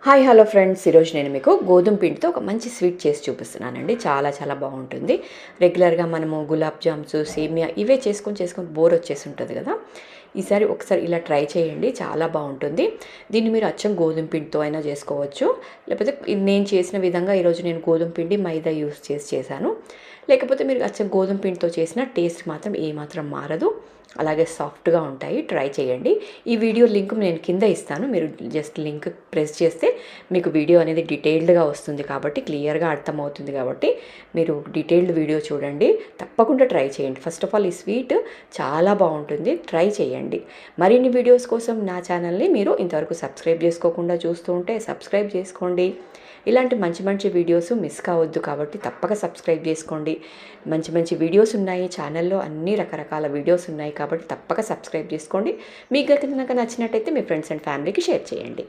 Hi hello friends, ఈరోజు నేను మీకు గోధుమ పిండితో ఒక మంచి స్వీట్ చేసి చూపిస్తున్నానండి. చాలా చాలా బాగుంటుంది. రెగ్యులర్గా మనము గులాబ్ జామ్స్, సేమియా ఇవే చేసుకొని బోర్ వచ్చేసి ఉంటుంది కదా. ఈసారి ఒకసారి ఇలా ట్రై చేయండి, చాలా బాగుంటుంది. దీన్ని మీరు అచ్చం గోధుమ పిండితో అయినా చేసుకోవచ్చు, లేకపోతే నేను చేసిన విధంగా ఈరోజు నేను గోధుమ పిండి మైదా యూస్ చేశాను. లేకపోతే మీరు అచ్చం గోధుమ పిండితో చేసిన టేస్ట్ మాత్రం ఏమాత్రం మారదు, అలాగే సాఫ్ట్గా ఉంటాయి. ట్రై చేయండి. ఈ వీడియో లింక్ నేను కింద ఇస్తాను, మీరు జస్ట్ లింక్ ప్రెస్ చేస్తే మీకు వీడియో అనేది డీటెయిల్డ్గా వస్తుంది, కాబట్టి క్లియర్గా అర్థమవుతుంది. కాబట్టి మీరు డీటెయిల్డ్ వీడియో చూడండి, తప్పకుండా ట్రై చేయండి. ఫస్ట్ ఆఫ్ ఆల్ ఈ స్వీట్ చాలా బాగుంటుంది, ట్రై చేయండి. మరిన్ని వీడియోస్ కోసం నా ఛానల్ని మీరు ఇంతవరకు సబ్స్క్రైబ్ చేసుకోకుండా చూస్తూ ఉంటే సబ్స్క్రైబ్ చేసుకోండి. ఇలాంటి మంచి మంచి వీడియోస్ మిస్ కావద్దు, కాబట్టి తప్పక సబ్స్క్రైబ్ చేసుకోండి. మంచి మంచి వీడియోస్ ఉన్నాయి ఛానల్లో, అన్ని రకరకాల వీడియోస్ ఉన్నాయి, కాబట్టి తప్పక సబ్స్క్రైబ్ చేసుకోండి. మీకు కనుక నచ్చినట్టయితే మీ ఫ్రెండ్స్ అండ్ ఫ్యామిలీకి షేర్ చేయండి.